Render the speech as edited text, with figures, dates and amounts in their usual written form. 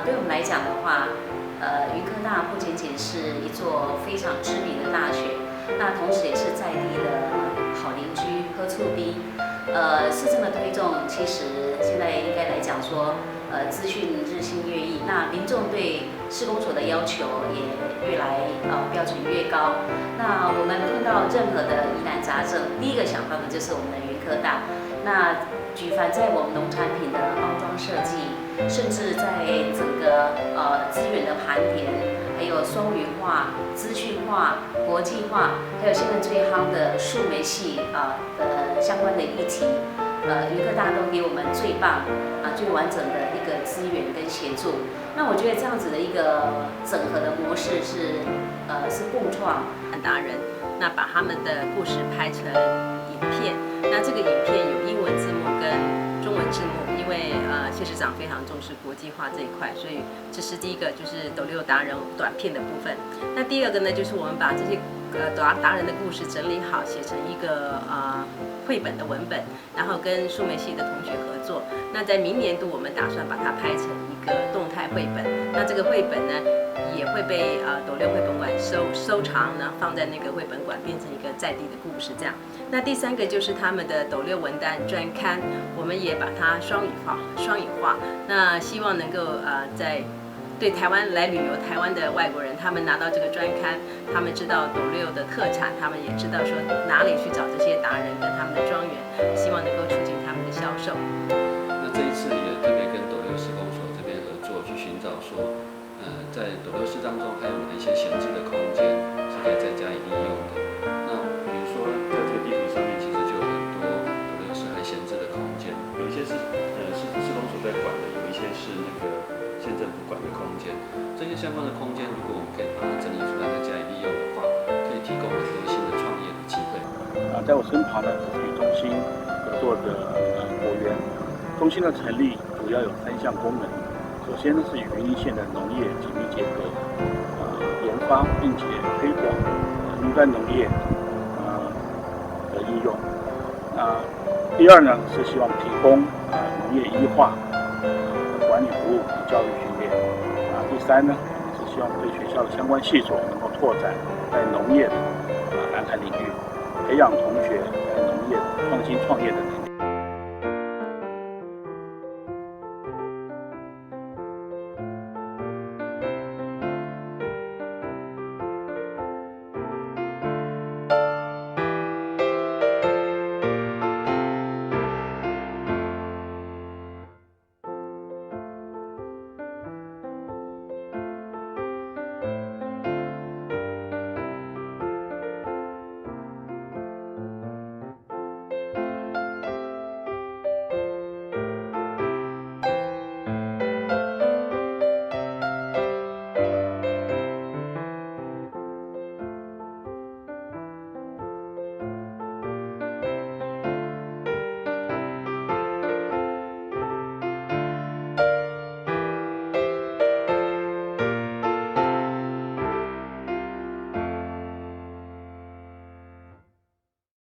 对我们来讲的话，云科大不仅仅是一座非常知名的大学，那同时也是在地的好邻居，喝醋逼。市政的推动，其实现在应该来讲说，资讯日新月异，那民众对市公所的要求也越来标准越高。那我们碰到任何的疑难杂症，第一个想到的就是我们的云科大。那举凡在我们农产品的包装设计，甚至在整个资源的盘点，还有双语化、资讯化、国际化，还有现在最夯的数媒系的相关的议题，云科大都给我们最棒最完整的一个资源跟协助。那我觉得这样子的一个整合的模式是共创达人，那把他们的故事拍成影片，那这个影片有英文字幕跟中文字幕，因为谢市长非常重视国际化这一块，所以这是第一个，就是斗六达人短片的部分。那第二个呢，就是我们把这些达人的故事整理好，写成一个绘本的文本，然后跟数媒系的同学合作。那在明年度，我们打算把它拍成一个动态绘本。那这个绘本呢，也会被斗六绘本馆收藏，然后放在那个绘本馆，变成一个在地的故事这样。那第三个就是他们的斗六文旦专刊，我们也把它双语化。那希望能够在对台湾来旅游台湾的外国人，他们拿到这个专刊，他们知道斗六的特产，他们也知道说哪里去找这些达人跟他们的庄园，希望能够促进他们的销售。那这一次也特别跟斗六市公所这边合作，去寻找说，在斗六市当中还有哪一些闲置的空间是可以再加以利用的。那比如说在这个地图上面，其实就有很多斗六市还闲置的空间，有一些是市公所在管的，有一些是那个县政府管的空间。这些相关的空间，如果我们可以把它整理出来，再加以利用的话，可以提供很多新的创业的机会。在我身旁呢，是与中心合作的果园。中心的成立主要有3项功能。首先呢，是与云林县的农业紧密结合，研发并且推广云端农业的应用。第二呢，是希望提供农业医化管理服务与教育训练。第三呢，是希望对学校的相关系所能够拓展在农业的蓝海领域，培养同学在农业创新创业的能力。